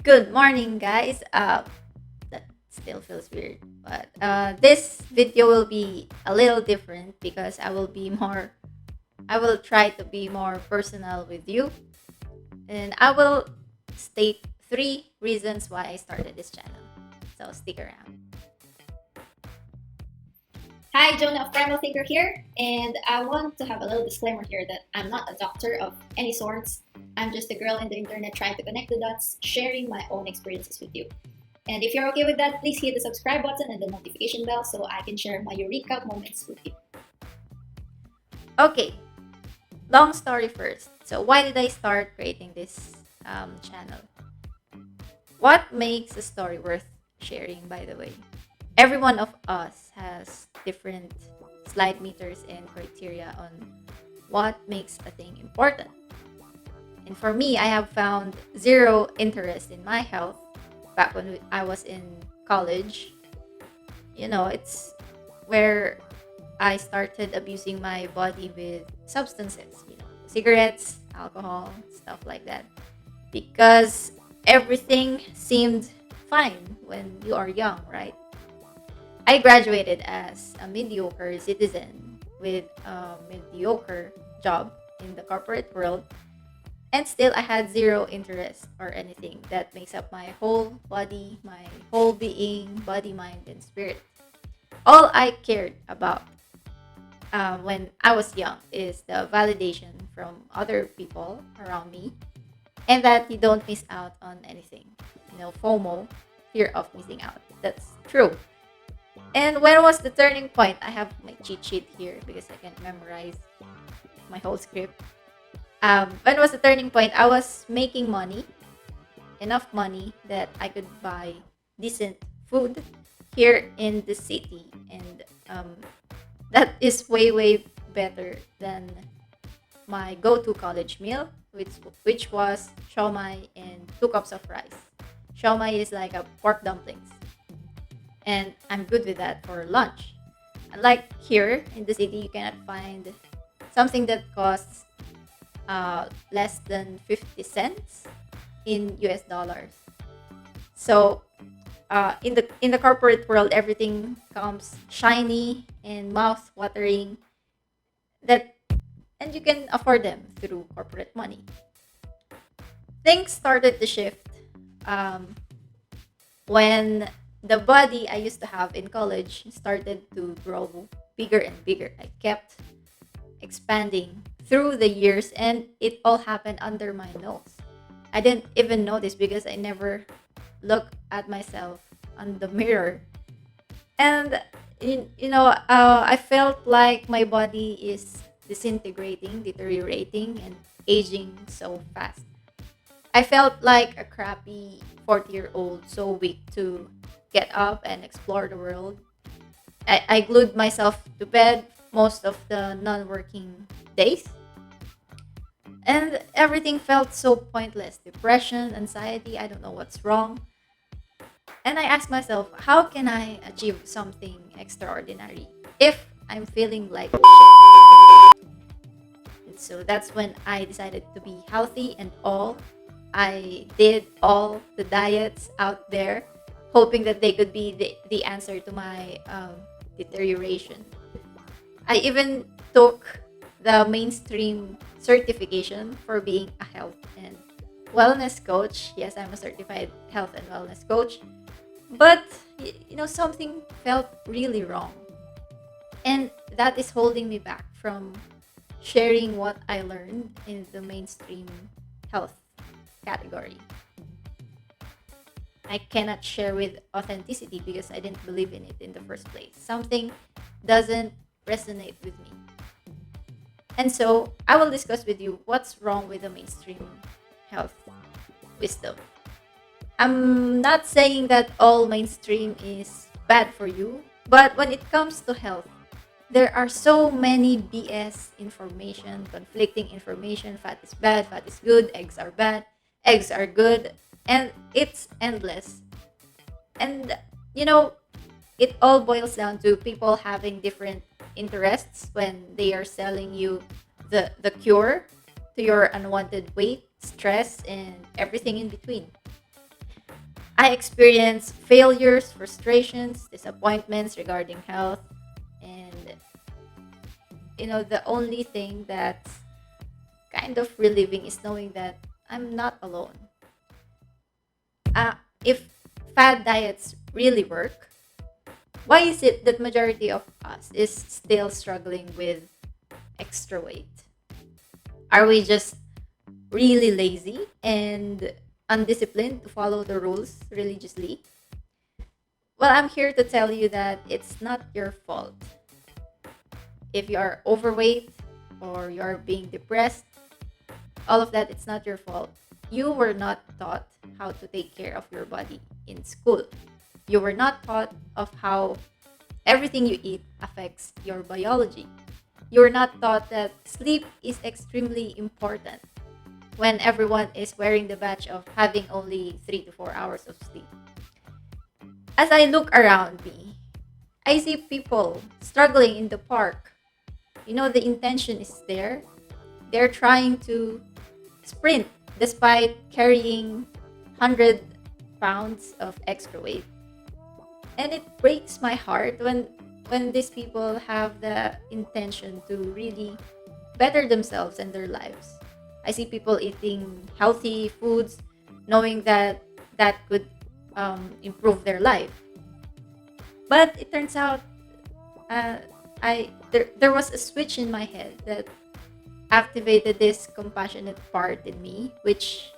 Good morning, guys. That still feels weird, but this video will be a little different because I will try to be more personal with you, and I will state three reasons why I started this channel. So stick around. Hi, Jonah of Primal Thinker here, and I want to have a little disclaimer here that I'm not a doctor of any sorts. I'm just a girl in the internet trying to connect the dots, sharing my own experiences with you. And if you're okay with that, please hit the subscribe button and the notification bell so I can share my Eureka moments with you. Okay, long story first. So why did I start creating this channel? What makes a story worth sharing, by the way? Every one of us has different slide meters and criteria on what makes a thing important. And for me, I have found zero interest in my health back when I was in college. It's where I started abusing my body with substances, cigarettes, alcohol, stuff like that. Because everything seemed fine when you are young, right? I graduated as a mediocre citizen with a mediocre job in the corporate world, and still I had zero interest or anything that makes up my whole body, my whole being, body, mind, and spirit. All I cared about when I was young is the validation from other people around me and that you don't miss out on anything. FOMO, fear of missing out. That's true. And when was the turning point? I have my cheat sheet here because I can't memorize my whole script. When was the turning point? I was making money, enough money that I could buy decent food here in the city, and that is way better than my go-to college meal, which was shawmai and 2 cups of rice. Shawmai is like a pork dumplings, and I'm good with that for lunch. Unlike here in the city, you cannot find something that costs less than 50 cents in US dollars. So in the corporate world, everything comes shiny and mouth watering, that and you can afford them through corporate money. Things started to shift um, when the body I used to have in college started to grow bigger and bigger. I kept expanding through the years, and it all happened under my nose. I didn't even notice because I never look at myself on the mirror. And I felt like my body is disintegrating, deteriorating, and aging so fast. I felt like a crappy 40-year-old, so weak to get up and explore the world. I glued myself to bed most of the non-working days, and everything felt so pointless. Depression, anxiety, I don't know what's wrong. And I asked myself, how can I achieve something extraordinary if I'm feeling like shit? And so that's when I decided to be healthy and all. I did all the diets out there, hoping that they could be the answer to my deterioration. I even took the mainstream certification for being a health and wellness coach. Yes, I'm a certified health and wellness coach. But something felt really wrong. And that is holding me back from sharing what I learned in the mainstream health category. I cannot share with authenticity because I didn't believe in it in the first place. Something doesn't resonate with me. And so I will discuss with you what's wrong with the mainstream health wisdom. I'm not saying that all mainstream is bad for you, but when it comes to health, there are so many BS information, conflicting information. Fat is bad, fat is good, eggs are bad, eggs are good, and it's endless. And it all boils down to people having different interests when they are selling you the cure to your unwanted weight, stress, and everything in between. I experience failures, frustrations, disappointments regarding health, and the only thing that's kind of relieving is knowing that I'm not alone. Uh, if fad diets really work, why is it that majority of us is still struggling with extra weight? Are we just really lazy and undisciplined to follow the rules religiously? Well, I'm here to tell you that it's not your fault. If you are overweight or you are being depressed, all of that, it's not your fault. You were not taught how to take care of your body in school. You were not taught of how everything you eat affects your biology. You were not taught that sleep is extremely important when everyone is wearing the badge of having only 3 to 4 hours of sleep. As I look around me, I see people struggling in the park. The intention is there. They're trying to sprint despite carrying 100 pounds of extra weight. And it breaks my heart when these people have the intention to really better themselves and their lives. I see people eating healthy foods, knowing that that could improve their life. But it turns out, uh, there was a switch in my head that activated this compassionate part in me, which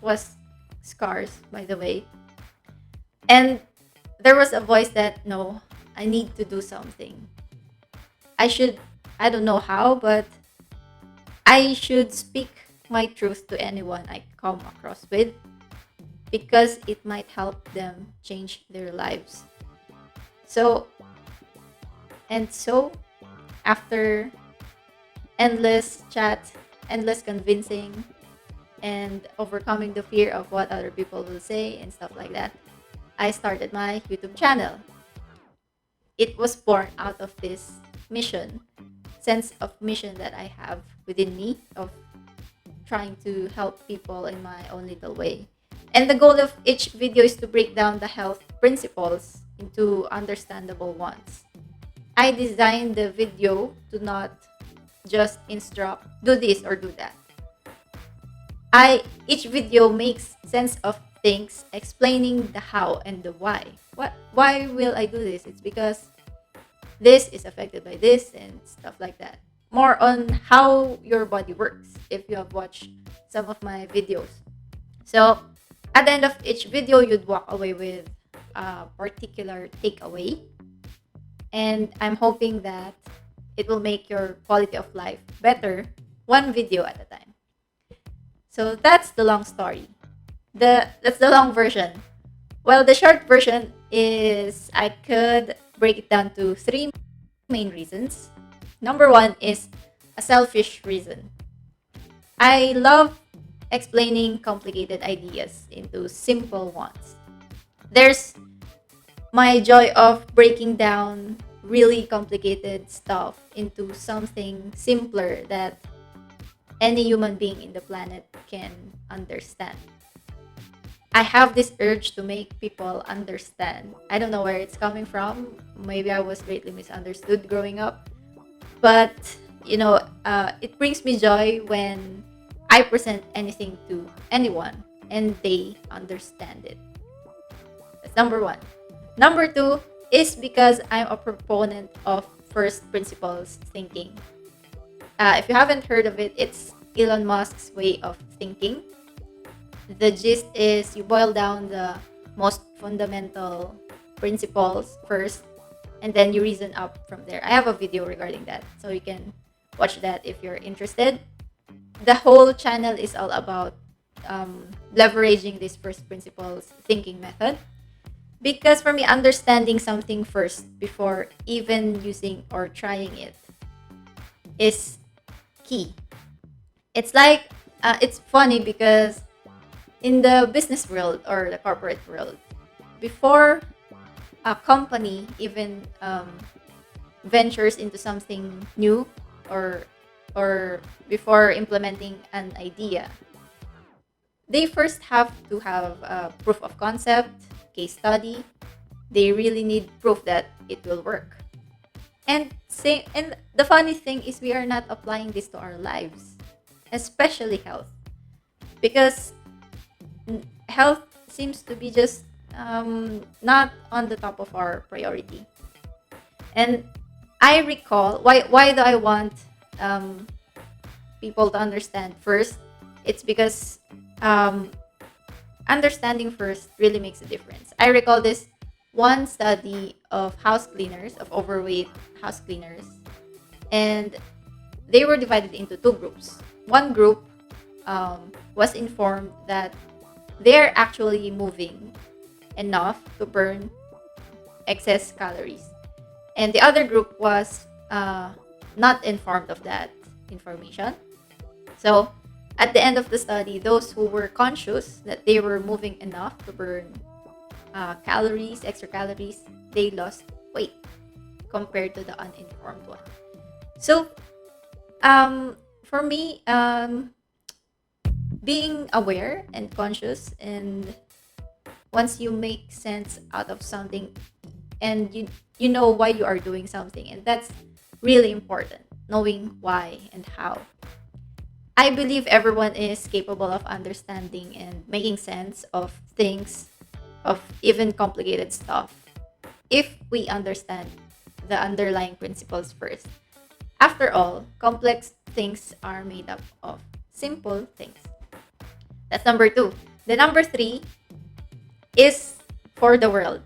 was scars, by the way. And there was a voice that, no, I need to do something. I should, I don't know how, but I should speak my truth to anyone I come across with because it might help them change their lives. So, so after endless chat, endless convincing, and overcoming the fear of what other people will say and stuff like that, I started my YouTube channel. It was born out of this mission, sense of mission that I have within me of trying to help people in my own little way. And the goal of each video is to break down the health principles into understandable ones. I designed the video to not just instruct, do this or do that. Each video makes sense of things, explaining the how and the why. Why will I do this? It's because this is affected by this and stuff like that. More on how your body works if you have watched some of my videos. So at the end of each video, you'd walk away with a particular takeaway. And I'm hoping that it will make your quality of life better one video at a time. So that's the long story. That's the long version. Well, the short version is I could break it down to three main reasons. Number one is a selfish reason. I love explaining complicated ideas into simple ones. There's my joy of breaking down really complicated stuff into something simpler that any human being in the planet can understand. I have this urge to make people understand. I don't know where it's coming from. Maybe I was greatly misunderstood growing up. But, it brings me joy when I present anything to anyone and they understand it. That's number one. Number two is because I'm a proponent of first principles thinking. If you haven't heard of it, it's Elon Musk's way of thinking. The gist is you boil down the most fundamental principles first, and then you reason up from there. I have a video regarding that, so you can watch that if you're interested. The whole channel is all about leveraging this first principles thinking method. Because for me, understanding something first before even using or trying it is key. It's like, it's funny because in the business world or the corporate world, before a company even ventures into something new or before implementing an idea, they first have to have a proof of concept. case study. They really need proof that it will work. And the funny thing is we are not applying this to our lives, especially health, because health seems to be just not on the top of our priority. And I recall why do I want um, people to understand first? It's because um, understanding first really makes a difference. I recall this one study of house cleaners, of overweight house cleaners, and they were divided into two groups. One group was informed that they're actually moving enough to burn excess calories, and the other group was not informed of that information. So, at the end of the study, those who were conscious that they were moving enough to burn calories, extra calories, they lost weight compared to the uninformed one. So, for me, being aware and conscious, and once you make sense out of something, and you know why you are doing something, and that's really important. Knowing why and how. I believe everyone is capable of understanding and making sense of things, of even complicated stuff, if we understand the underlying principles first. After all, complex things are made up of simple things. That's number two. The number three is for the world.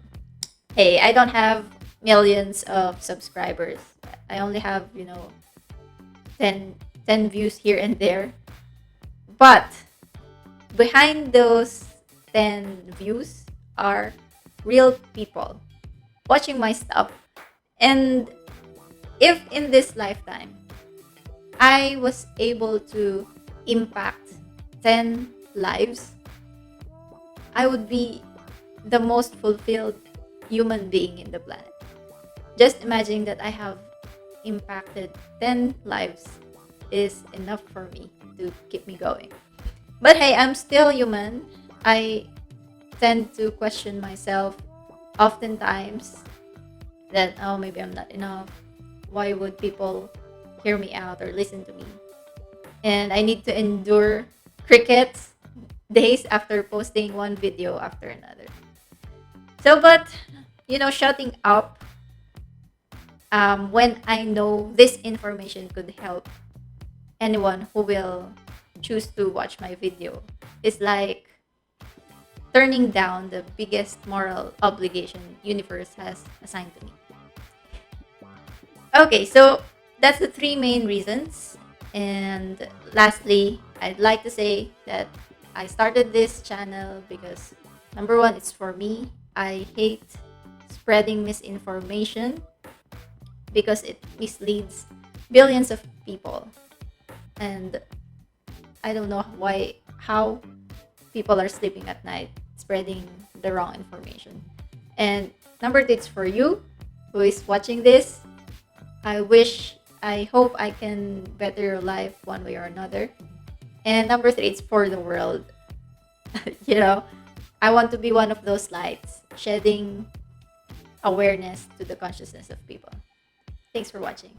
Hey, I don't have millions of subscribers. I only have, 10 views here and there. But behind those 10 views are real people watching my stuff. And if in this lifetime I was able to impact 10 lives, I would be the most fulfilled human being in the planet. Just imagine that I have impacted 10 lives is enough for me to keep me going. But hey, I'm still human. I tend to question myself oftentimes that, oh, maybe I'm not enough. Why would people hear me out or listen to me? And I need to endure crickets days after posting one video after another. So, but, shutting up when I know this information could help anyone who will choose to watch my video is like turning down the biggest moral obligation universe has assigned to me. Okay, so that's the three main reasons. And lastly, I'd like to say that I started this channel because number one, it's for me. I hate spreading misinformation because it misleads billions of people. And I don't know how people are sleeping at night spreading the wrong information. And number two, it's for you who is watching this. I hope I can better your life one way or another. And number three, it's for the world. I want to be one of those lights, shedding awareness to the consciousness of people. Thanks for watching.